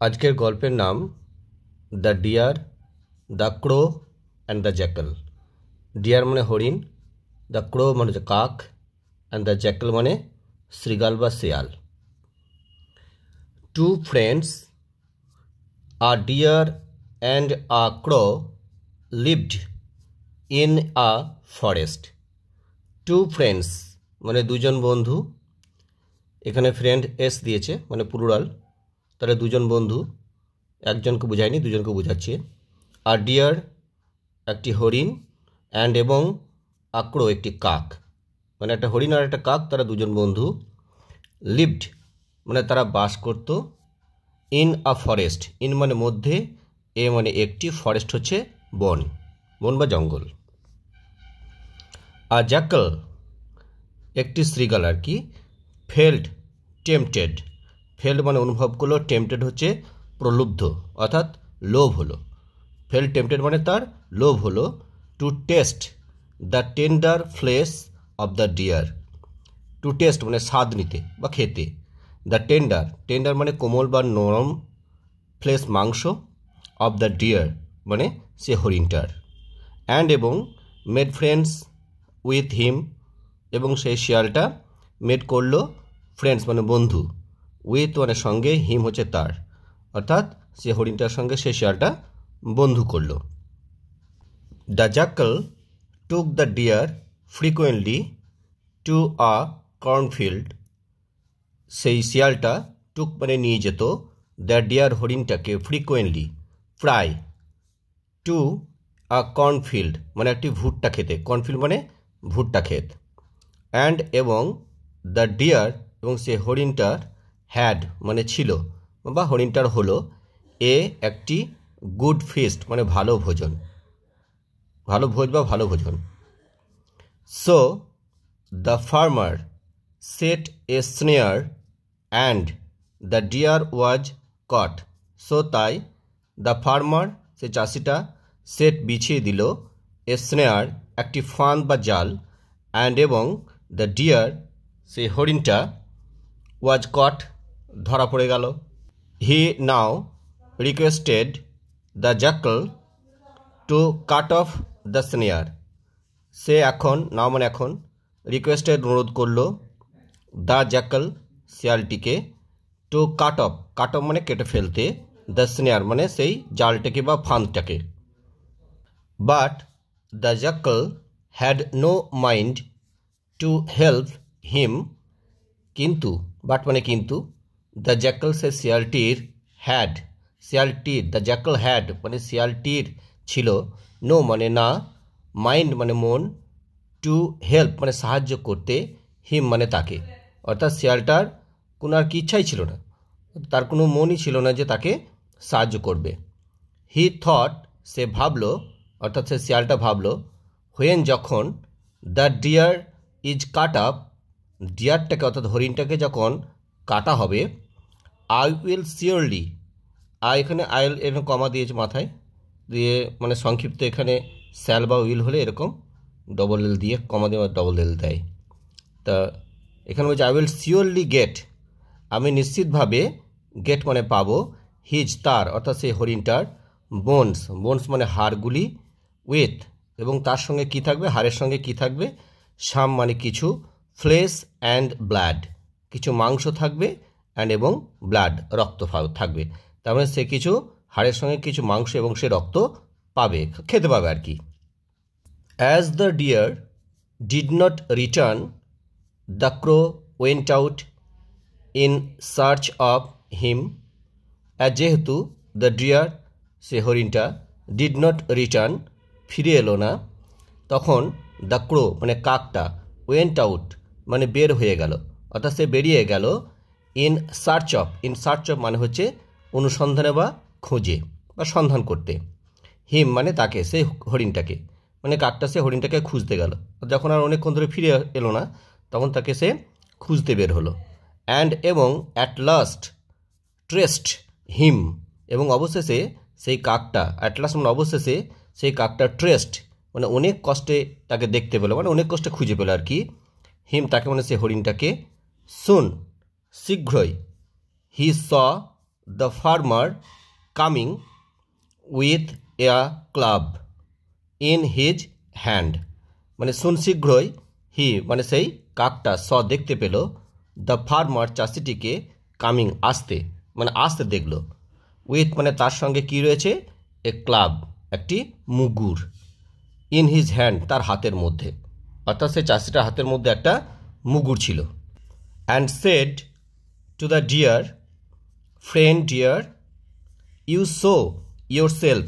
আজকের গল্পের নাম the deer, the crow and the jackal. Deer মানে হরিণ, দ্য ক্রো মানে হচ্ছে কাক, অ্যান্ড দ্য জ্যাকল মানে শৃগাল বা শেয়াল। Two friends, a deer and a crow lived in a forest. Two friends মানে দুজন বন্ধু, এখানে ফ্রেন্ড এস দিয়েছে মানে প্লুরাল, তাহলে দুজন বন্ধু, একজনকে বোঝায়নি, দুজনকে বোঝাচ্ছে। আর ডিয়ার একটি হরিণ, অ্যান্ড এবং আক্রো একটি কাক, মানে একটা হরিণ আর একটা কাক, তারা দুজন বন্ধু। লিভড মানে তারা বাস করত, ইন আ ফরেস্ট, ইন মানে মধ্যে, এ মানে একটি, ফরেস্ট হচ্ছে বন, বন বা জঙ্গল। আর জ্যাকল একটি শৃগাল আর কি, ফেল্ড টেম্পটেড, ফেল্ড মানে অনুভব করলো, টেম্পটেড হচ্ছে প্রলুব্ধ অর্থাৎ লোভ হলো। ফেল্ড টেম্পটেড মানে তার লোভ হলো, to taste the tender flesh of the deer. To taste মানে স্বাদ নিতে বা খেতে, দ্য টেন্ডার, টেন্ডার মানে কোমল বা নরম, ফ্লেশ মাংস, অফ দ্য ডিয়ার মানে সে হরিণটার। অ্যান্ড এবং মেড ফ্রেন্ডস উইথ হিম, এবং সেই শিয়ালটা মেড করলো, ফ্রেন্ডস মানে বন্ধু, উইথ মানে সঙ্গে, হিম হচ্ছে তার, অর্থাৎ সে হরিণটার সঙ্গে সে শিয়ালটা বন্ধু করল। The jackal took the deer frequently to a cornfield, সেই শিয়ালটা টুক মানে নিয়ে যেত, দ্য ডিয়ার হরিণটাকে, ফ্রিকুয়েন্টলি প্রায়, টু আ কর্নফিল্ড মানে একটি ভুট্টা খেতে, কর্নফিল্ড মানে ভুট্টা ক্ষেত। অ্যান্ড এবং দ্য ডিয়ার এবং সে হরিণটার, হ্যাড মানে ছিল বা হরিণটার হলো, এ একটি গুড ফিস্ট মানে ভালো ভোজন, ভালো ভোজ বা ভালো ভোজন। So the farmer set a snare and the deer was caught. So তাই দ্য ফার্মার সে চাষিটা, সেট বিছিয়ে দিল, এ স্নেয়ার একটি ফাঁদ বা জাল, অ্যান্ড এবং দ্য ডিয়ার সে হরিণটা, ওয়াজ কট ধরা পড়ে গেল। He now requested the jackal to cut off the snare, সে এখন, নাও মানে এখন, রিকোয়েস্টেড অনুরোধ করলো, দ্য জ্যাকল শিয়ালটিকে, to cut off, cut off মানে কেটে ফেলতে, দ্য স্নেয়ার মানে সেই জালটাকে বা ফাঁদটাকে। But the jackal had no mind to help him, কিন্তু, বাট মানে কিন্তু, দ্য জ্যাকল সে শিয়ালটির, হ্যাড শিয়ালটির, দ্য জ্যাকল হ্যাড মানে শিয়ালটির ছিল, নো মানে না, মাইন্ড মানে মন, টু হেল্প মানে সাহায্য করতে, হিম মানে তাকে, অর্থাৎ শিয়ালটার কোনো আর কি ইচ্ছাই ছিল না, তার কোনো মনই ছিল না যে তাকে সাহায্য করবে। হি থট সে ভাবলো, অর্থাৎ সে শিয়ালটা ভাবলো, হোয়েন যখন, the deer is cut up, ডিয়ারটাকে অর্থাৎ হরিণটাকে যখন কাটা হবে, আই উইল শিওরলি, এখানে আইল এরকম কমা দিয়েছে মাথায় দিয়ে, মানে সংক্ষিপ্ত, এখানে স্যাল বা উইল হলে এরকম ডবল এল দিয়ে কমা দিয়ে ডবল এল দেয়। তা এখানে বলছে আই উইল শিওরলি গেট, আমি নিশ্চিতভাবে, গেট মানে পাবো, হিজ তার অর্থাৎ সেই হরিণটার, বোনস, বোনস মানে হাড়গুলি, উইথ এবং তার সঙ্গে কি থাকবে, হাড়ের সঙ্গে কি থাকবে, সাম মানে কিছু, ফ্লেশ অ্যান্ড ব্লাড কিছু মাংস থাকবে, অ্যান্ড এবং ব্লাড রক্ত থাকবে, তার মানে সে কিছু হাড়ের সঙ্গে কিছু মাংস এবং সে রক্ত পাবে, খেতে পাবে আর কি। As the deer did not return, the crow went out in search of him, যেহেতু দ্য ডিয়ার সে হরিণটা, ডিড নট রিটার্ন ফিরে এলো না, তখন দ্য ক্রো মানে কাকটা, ওয়েন্ট আউট মানে বের হয়ে গেল, অর্থাৎ সে বেরিয়ে গেল, in search of, in search of মানে হচ্ছে অনুসন্ধানে বা খোঁজে বা সন্ধান করতে, হিম মানে তাকে, সেই হরিণটাকে, মানে কাকটা সে হরিণটাকে খুঁজতে গেল, যখন আর অনেকক্ষণ ধরে ফিরে এলো না তখন তাকে সে খুঁজতে বের হলো। অ্যান্ড এবং অ্যাট লাস্ট ট্রেস্ট হিম, এবং অবশেষে সেই কাকটা, অ্যাট লাস্ট মানে অবশেষে সেই কাকটা, ট্রেস্ট মানে অনেক কষ্টে তাকে দেখতে পেলো, মানে অনেক কষ্টে খুঁজে পেলো আর কি, হিম তাকে মানে সে হরিণটাকে, সুন শীঘ্রই, he saw the farmer coming with a club in his hand, মানে শীঘ্রই হি মানে সেই কাকটা দেখতে পেল, দ্য ফার্মার চাষিটিকে, কামিং আসতে মানে আসতে দেখল, উইথ মানে তার সঙ্গে কি রয়েছে, এ ক্লাব একটি মুগুর, ইন হিজ হ্যান্ড তার হাতের মধ্যে, অর্থাৎ সেই চাষিটার হাতের মধ্যে একটা মুগুর ছিল। And said to the deer, friend deer, you show yourself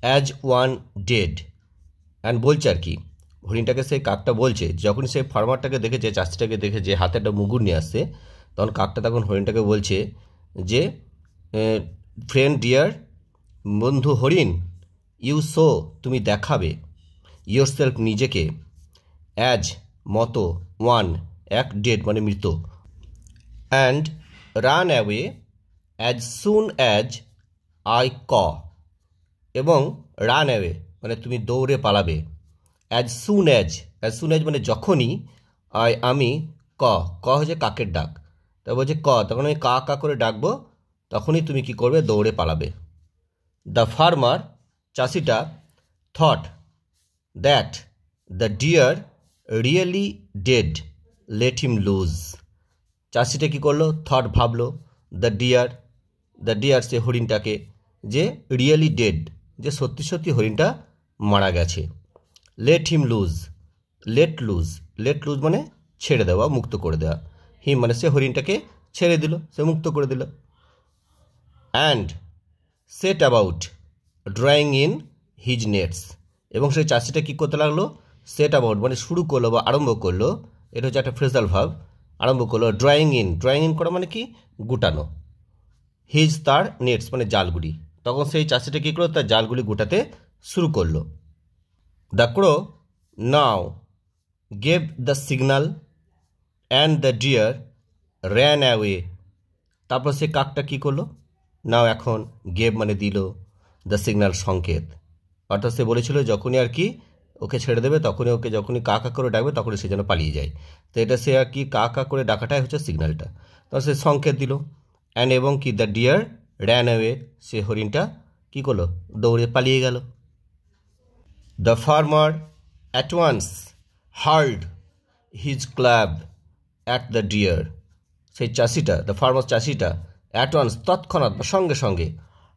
as one dead. And বলছে আর কি, হরিণটাকে সেই কাকটা বলছে, যখন সেই ফার্মারটাকে দেখেছে, চাষিটাকে দেখে যে হাতে একটা মুগুর নিয়ে আসছে, তখন কাকটা তখন হরিণটাকে বলছে যে ফ্রেন্ড ডিয়ার, বন্ধু হরিণ, ইউ শো তুমি দেখাবে, ইয়োর সেলফ নিজেকে, অ্যাজ মতো, ওয়ান এক, ডেড মানে মৃত, and run away as soon as I ক, এবং রান অ্যাওয়ে মানে তুমি দৌড়ে পালাবে, অ্যাজ সুন অ্যাজ মানে যখনই, আমি ক হচ্ছে কাকের ডাক, তা বলছে তখন আমি কা করে ডাকবো, তখনই তুমি কি করবে, দৌড়ে পালাবে। দ্য ফার্মার চাষিটা, thought that the deer really dead, let him loose. চাষিটা কী করলো, থট ভাবলো, দ্য ডিয়ার সে হরিণটাকে, যে রিয়েলি ডেড যে সত্যি সত্যি হরিণটা মারা গেছে, let him loose, let loose মানে ছেড়ে দেওয়া, মুক্ত করে দেওয়া, হিম মানে সে হরিণটাকে ছেড়ে দিল, সে মুক্ত করে দিল। And set about drawing in his নেটস, এবং সেই চাষিটা কী করতে লাগলো, সেট অ্যাবাউট মানে শুরু করলো বা আরম্ভ করলো, এটা হচ্ছে একটা ফ্রেজাল ভার্ব, আরম্ভ করলো, ড্রয়িং ইন করা মানে কি, গুটানো, হিজ তার নেটস মানে জালগুলি, তখন সেই চাষিটা কী করলো, তার জালগুলি গুটাতে শুরু করলো। The crow now gave the signal and the deer ran away, তারপর সে কাকটা কী করলো, নাও এখন, গেভ মানে দিল, দ্য সিগনাল সংকেত, অর্থাৎ সে বলেছিল যখনই আর কি ওকে ছেড়ে দেবে, তখনই ওকে যখনই কা করে ডাকবে তখনই সে যেন পালিয়ে যায়, তো এটা সে আর কি কা করে ডাকাটাই হচ্ছে সিগন্যালটা, তখন সে সংকেত দিল। অ্যান্ড এবং কি, দ্য ডিয়ার র্যান অ্যাওয়ে, সে হরিণটা কী করলো, দৌড়ে পালিয়ে গেল। The farmer at once hurled his club at the deer, সেই চাষিটা, দ্য ফার্মার চাষিটা, অ্যাট ওয়ান্স তৎক্ষণাৎ বা সঙ্গে সঙ্গে,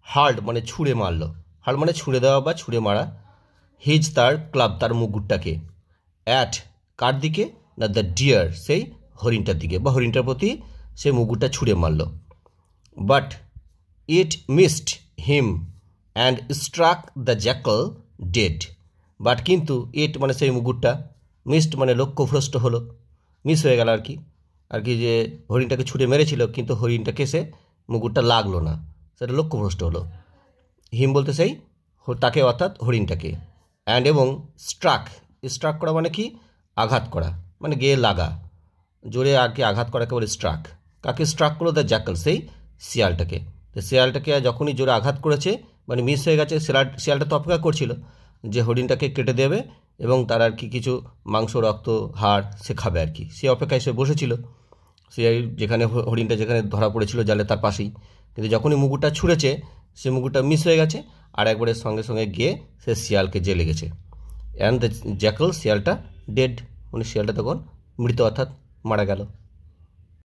হার্ড মানে ছুঁড়ে মারলো, হার্ড মানে ছুঁড়ে দেওয়া বা ছুঁড়ে মারা, হিজ তার ক্লাব তার মুগুরটাকে, অ্যাট কার দিকে, না দ্য ডিয়ার সেই হরিণটার দিকে বা হরিণটার প্রতি সে মুগুরটা ছুঁড়ে মারল। But it missed him and struck the jackal dead, but কিন্তু ইট মানে সেই মুগুরটা, মিসড মানে লক্ষ্যভ্রষ্ট হলো, মিস হয়ে গেল আর কি যে হরিণটাকে ছুঁড়ে মেরেছিল কিন্তু হরিণটাকে সে মুগুরটা লাগলো না, সেটা লক্ষ্যভ্রষ্ট হলো। হিম বলতে সেই তাকে অর্থাৎ হরিণটাকে, অ্যান্ড এবং স্ট্রাক করা মানে কি, আঘাত করা মানে গিয়ে লাগা, জোরে আগে আঘাত করাকে বলে স্ট্রাক। কাকে স্ট্রাক করলো, দ্য জ্যাকল সেই শিয়ালটাকে, তো শিয়ালটাকে যখনই জোরে আঘাত করেছে মানে মিস হয়ে গেছে, শিয়ালটা তো অপেক্ষা করছিল যে হরিণটাকে কেটে দেবে এবং তার আর কি কিছু মাংস রক্ত হাড় সে খাবে আর কি, সে অপেক্ষায় সে বসেছিল, সে যেখানে হরিণটা যেখানে ধরা পড়েছিল জালে তার পাশেই, কিন্তু যখনই মুগুরটা ছুঁড়েছে সে মুগুরটা মিস হয়ে গেছে, আর একবারের সঙ্গে সঙ্গে গিয়ে সে শিয়ালকে জেলে গেছে। অ্যান্ড দ্য জ্যাকল শিয়ালটা ডেড, মানে শিয়ালটা তখন মৃত অর্থাৎ মারা গেল।